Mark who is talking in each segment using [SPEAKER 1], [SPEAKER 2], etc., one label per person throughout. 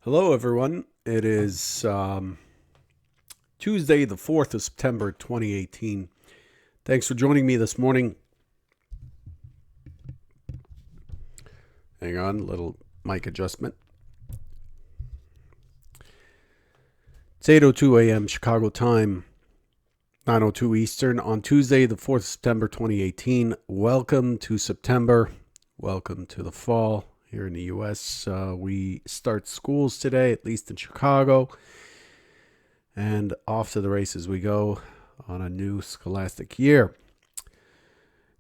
[SPEAKER 1] Hello, everyone. It is Tuesday, the 4th of September, 2018. Thanks for joining me this morning. Hang on, little mic adjustment. It's 8:02 a.m. Chicago time, 9:02 Eastern on Tuesday, the 4th of September, 2018. Welcome to September. Welcome to the fall here in the U.S. We start schools today, at least in Chicago. And off to the races we go on a new scholastic year.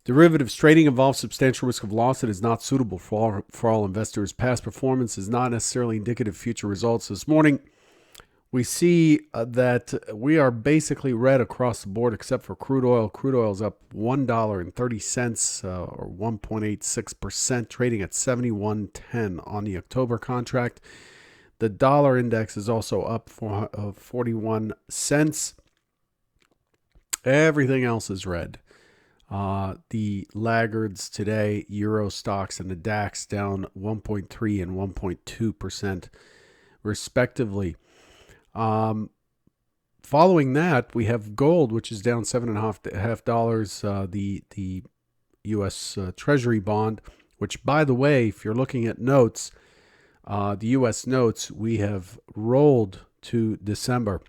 [SPEAKER 1] Derivatives trading involves substantial risk of loss and is not suitable for all investors. Past performance is not necessarily indicative of future results. This morning, we see that we are basically red across the board except for crude oil. Crude oil is up $1.30 or 1.86%, trading at 71.10 on the October contract. The dollar index is also up for 41 cents. Everything else is red. The laggards today, Euro stocks and the DAX down 1.3 and 1.2% respectively. Following that, we have gold, which is down $7.50. The U.S. Treasury bond, which, by the way, if you're looking at notes, the U.S. notes, we have rolled to December.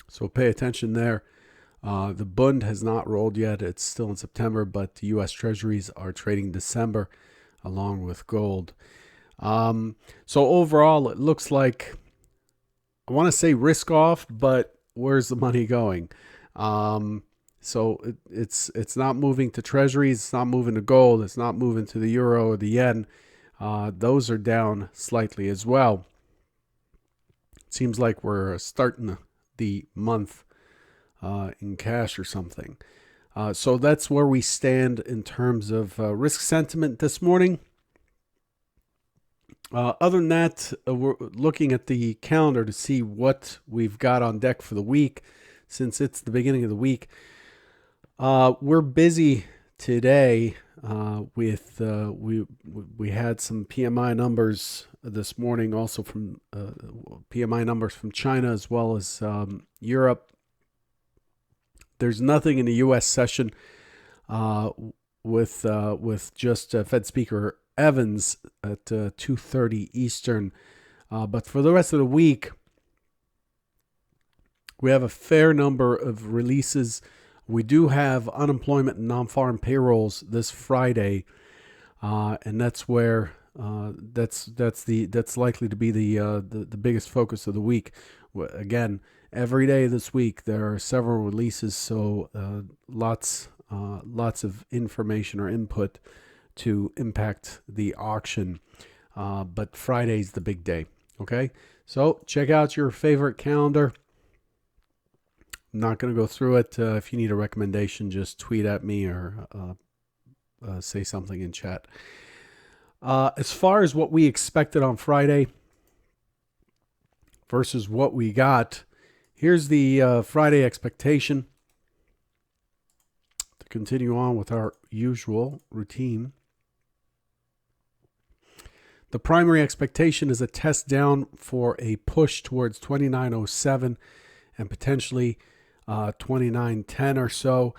[SPEAKER 1] So pay attention there. The Bund has not rolled yet. It's still in September, but the U.S. Treasuries are trading December along with gold. So overall, it looks like, I want to say risk off, but where's the money going? So it's not moving to Treasuries. It's not moving to gold. It's not moving to the euro or the yen. Those are down slightly as well. It seems like we're starting the month in cash or something. So that's where we stand in terms of risk sentiment this morning. Other than that, we're looking at the calendar to see what we've got on deck for the week. Since it's the beginning of the week, we're busy today with we had some PMI numbers this morning, also from PMI numbers from China as well as Europe. There's nothing in the U.S. session with just Fed Speaker Evans at 2:30 Eastern. But for the rest of the week, we have a fair number of releases. We do have unemployment and non-farm payrolls this Friday, and that's where that's likely to be the biggest focus of the week. Again, every day this week there are several releases, so lots of information or input to impact the auction. But Friday's the big day. Okay, so check out your favorite calendar. I'm not going to go through it. If you need a recommendation, just tweet at me or say something in chat. As far as what we expected on Friday versus what we got, here's the Friday expectation. To continue on with our usual routine. The primary expectation is a test down for a push towards 2907 and potentially 2910 or so.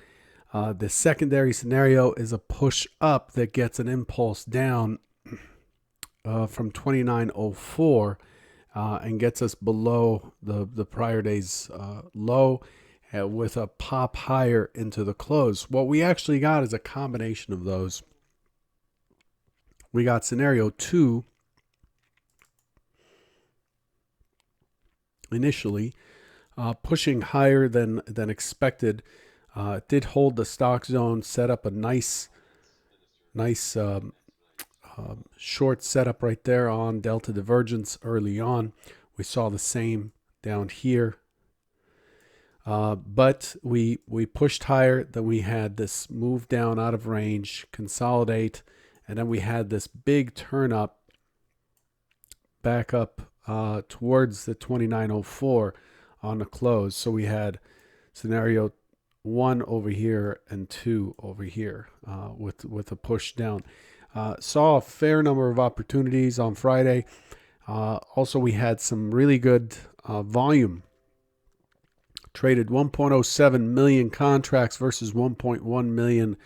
[SPEAKER 1] The secondary scenario is a push up that gets an impulse down from 2904 and gets us below the prior day's low with a pop higher into the close. What we actually got is a combination of those. We got scenario 2 initially, pushing higher than expected. It did hold the stock zone, set up a nice short setup right there on delta divergence early on. We saw the same down here. But we pushed higher, then we had this move down out of range, consolidate, and then we had this big turn up back up towards the 2904 on the close. So we had scenario 1 over here and 2 over here with a push down. Saw a fair number of opportunities on Friday. Also, we had some really good volume. Traded 1.07 million contracts versus 1.1 million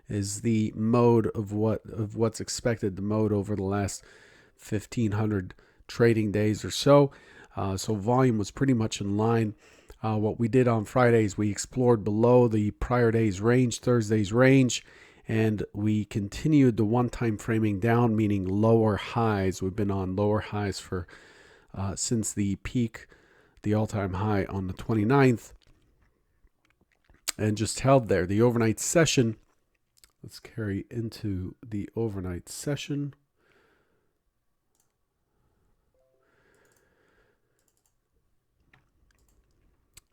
[SPEAKER 1] is the mode of what's expected, the mode over the last 1,500 trading days or so. So volume was pretty much in line. What we did on Fridays, we explored below the prior day's range, Thursday's range, and we continued the one-time framing down, meaning lower highs. We've been on lower highs for since the peak, the all-time high on the 29th, and just held there. The overnight session, let's carry into the overnight session.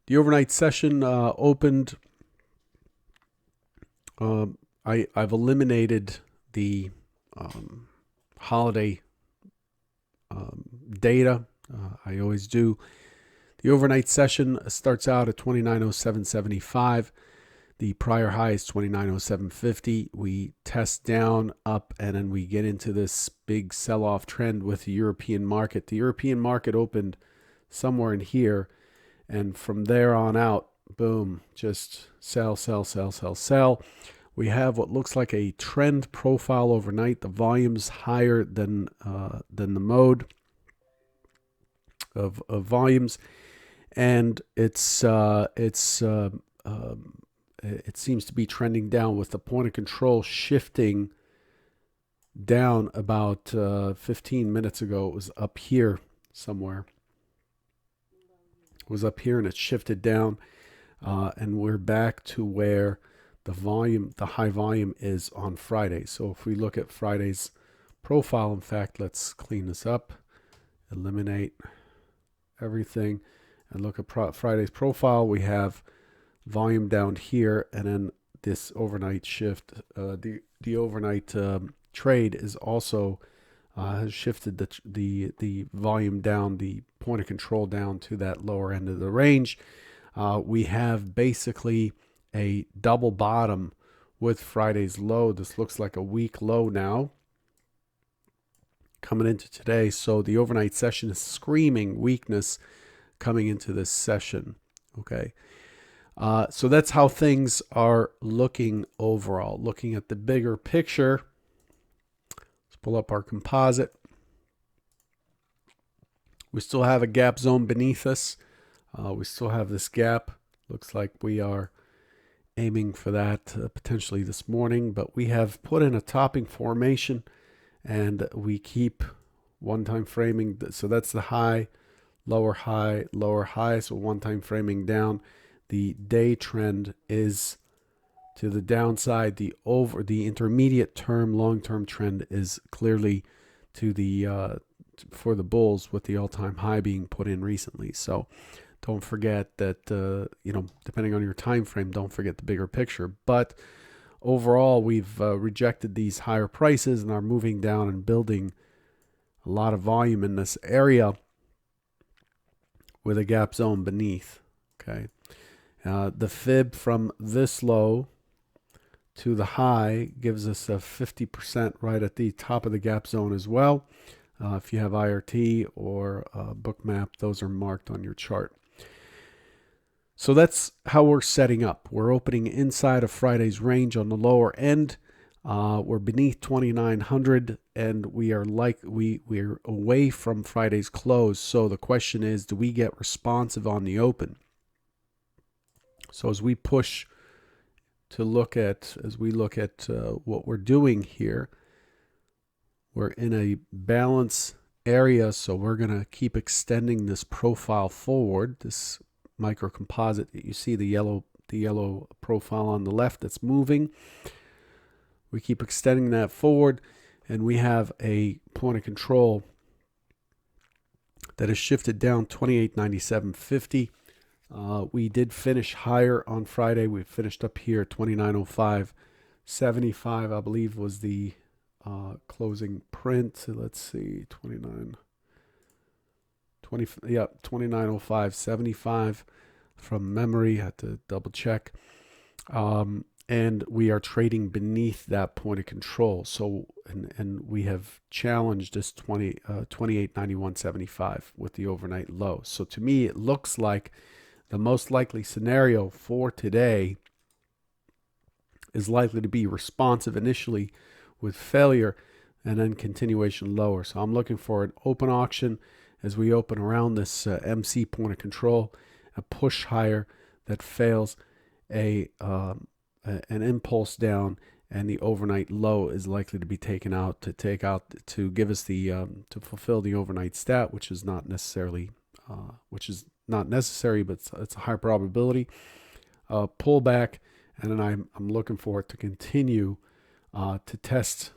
[SPEAKER 1] The overnight session opened. I've eliminated the holiday data. I always do. The overnight session starts out at 2907.75. The prior high is 2907.50. We test down, up, and then we get into this big sell-off trend with the European market. The European market opened somewhere in here, and from there on out, boom, just sell, sell, sell, sell, sell. We have what looks like a trend profile overnight. The volume's higher than the mode of volumes, and it seems to be trending down with the point of control shifting down. About 15 minutes ago, it was up here somewhere. It was up here and it shifted down, and we're back to where the high volume is on Friday. So if we look at Friday's profile, in fact, let's clean this up, eliminate everything, and look at Friday's profile. We have volume down here, and then this overnight shift. The overnight trade is also has shifted the volume down, the point of control down to that lower end of the range. We have basically a double bottom with Friday's low. This looks like a weak low now coming into today. So the overnight session is screaming weakness coming into this session. Okay. So that's how things are looking overall. Looking at the bigger picture, let's pull up our composite. We still have a gap zone beneath us. We still have this gap. Looks like we are aiming for that potentially this morning, but we have put in a topping formation, and we keep one-time framing. So that's the high, lower high, lower high. So one-time framing down. The day trend is to the downside. The intermediate term, long-term trend is clearly to the for the bulls, with the all-time high being put in recently. So don't forget that, depending on your time frame, don't forget the bigger picture. But overall, we've rejected these higher prices and are moving down and building a lot of volume in this area with a gap zone beneath. Okay. The fib from this low to the high gives us a 50% right at the top of the gap zone as well. If you have IRT or Bookmap, those are marked on your chart. So that's how we're setting up. We're opening inside of Friday's range on the lower end. We're beneath 2,900, and we're away from Friday's close. So the question is, do we get responsive on the open? So as we push to look at what we're doing here, we're in a balance area, so we're going to keep extending this profile forward, this micro composite that you see, the yellow profile on the left that's moving. We keep extending that forward, and we have a point of control that has shifted down 28.97.50. We did finish higher on Friday. We finished up here 29.05.75, I believe, was the closing print. So let's see, 29.05.75 from memory. Had to double check. and we are trading beneath that point of control. So, and we have challenged this 28.9175 with the overnight low. So to me, it looks like the most likely scenario for today is likely to be responsive initially with failure and then continuation lower. So I'm looking for an open auction as we open around this MC point of control, a push higher that fails, an impulse down, and the overnight low is likely to be taken out to give us the to fulfill the overnight stat, which is not necessarily but it's a high probability pullback, and then I'm looking for it to continue to test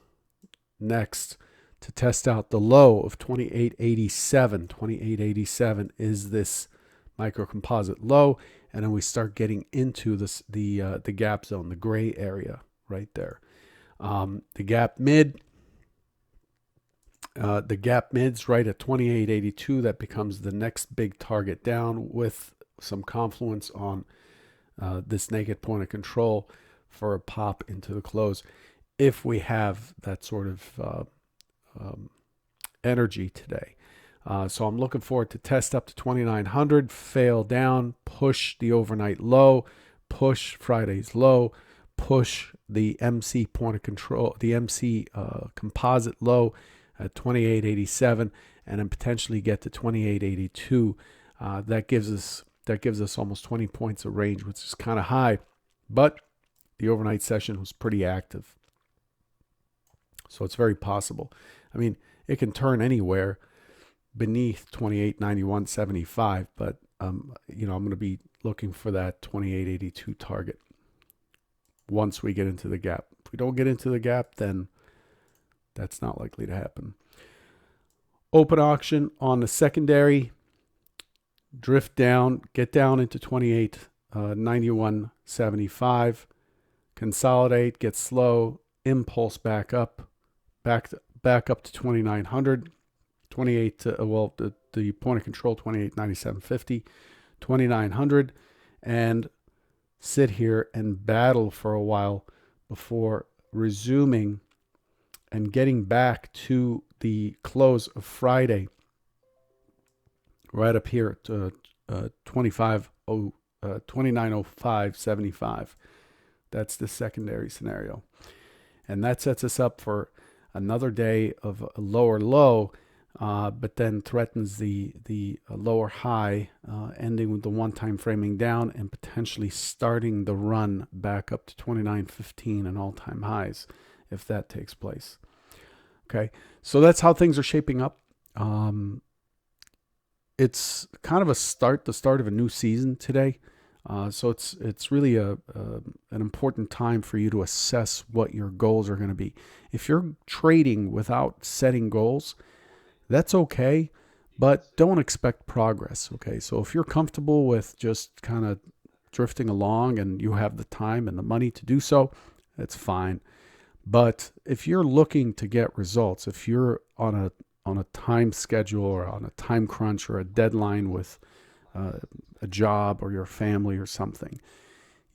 [SPEAKER 1] out the low of 28.87. 28.87 is this microcomposite low, and then we start getting into the gap zone, the gray area right there. The gap mid's right at 28.82. That becomes the next big target down with some confluence on this naked point of control for a pop into the close if we have that sort of energy today. So I'm looking forward to test up to 2,900, fail down, push the overnight low, push Friday's low, push the MC point of control, the MC composite low at 28.87, and then potentially get to 28.82. That gives us almost 20 points of range, which is kind of high, but the overnight session was pretty active. So it's very possible. I mean, it can turn anywhere beneath 28.9175, but I'm going to be looking for that 28.82 target once we get into the gap. If we don't get into the gap, then that's not likely to happen. Open auction on the secondary, drift down, get down into 28.9175, consolidate, get slow, impulse back up to 2,900, the point of control 28.9750, 2,900, and sit here and battle for a while before resuming and getting back to the close of Friday, right up here at 29.0575. That's the secondary scenario. And that sets us up for another day of a lower low, but then threatens the lower high, ending with the one-time framing down and potentially starting the run back up to 29.15 and all-time highs if that takes place. Okay, so that's how things are shaping up. It's kind of the start of a new season today. So it's really an important time for you to assess what your goals are going to be. If you're trading without setting goals, that's okay, but don't expect progress. Okay, so if you're comfortable with just kind of drifting along and you have the time and the money to do so, that's fine. But if you're looking to get results, if you're on a time schedule or on a time crunch or a deadline with a job or your family or something,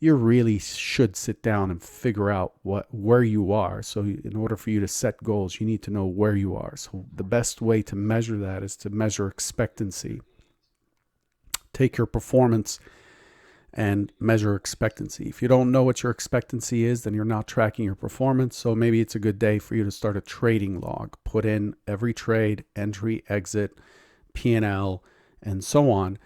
[SPEAKER 1] you really should sit down and figure out where you are. So in order for you to set goals, you need to know where you are. So the best way to measure that is to measure expectancy. Take your performance and measure expectancy. If you don't know what your expectancy is, then you're not tracking your performance. So maybe it's a good day for you to start a trading log. Put in every trade, entry, exit, P&L, and so on.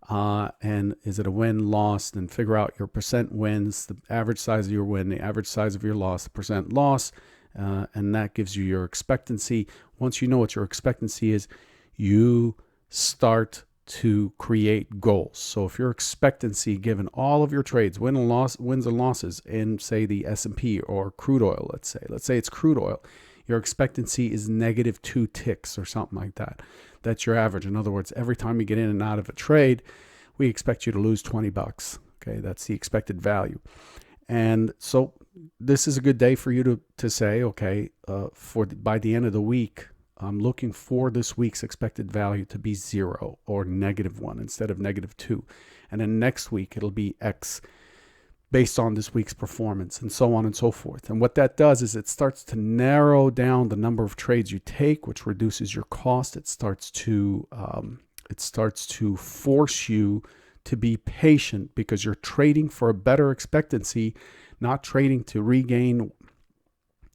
[SPEAKER 1] And is it a win, loss? Then figure out your percent wins, the average size of your win, the average size of your loss, the percent loss, and that gives you your expectancy. Once you know what your expectancy is, you start to create goals. So if your expectancy, given all of your trades, wins and losses in, say, the S&P or crude oil, let's say it's crude oil, your expectancy is -2 ticks or something like that. That's your average. In other words, every time you get in and out of a trade, we expect you to lose $20. Okay, that's the expected value. And so this is a good day for you to say, okay, by the end of the week, I'm looking for this week's expected value to be 0 or -1 instead of -2. And then next week, it'll be X. based on this week's performance, and so on and so forth. And what that does is it starts to narrow down the number of trades you take, which reduces your cost. It starts to force you to be patient because you're trading for a better expectancy, not trading to regain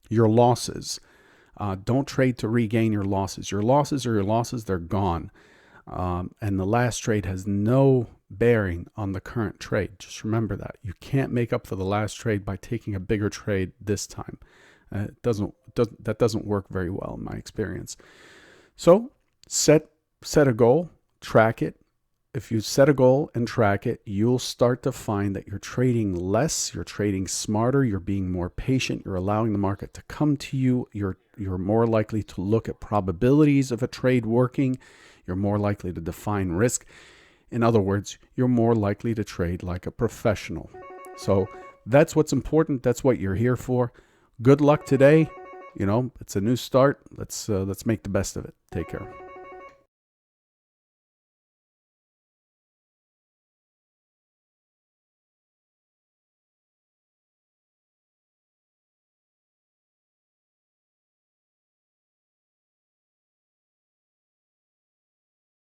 [SPEAKER 1] your losses. Don't trade to regain your losses. Your losses are your losses. They're gone. And the last trade has no bearing on the current trade. Just remember that. You can't make up for the last trade by taking a bigger trade this time. That doesn't work very well in my experience. So set a goal, track it. If you set a goal and track it, you'll start to find that you're trading less, you're trading smarter, you're being more patient, you're allowing the market to come to you, you're more likely to look at probabilities of a trade working, you're more likely to define risk. In other words, you're more likely to trade like a professional. So that's what's important. That's what you're here for. Good luck today. It's a new start. Let's make the best of it. Take care.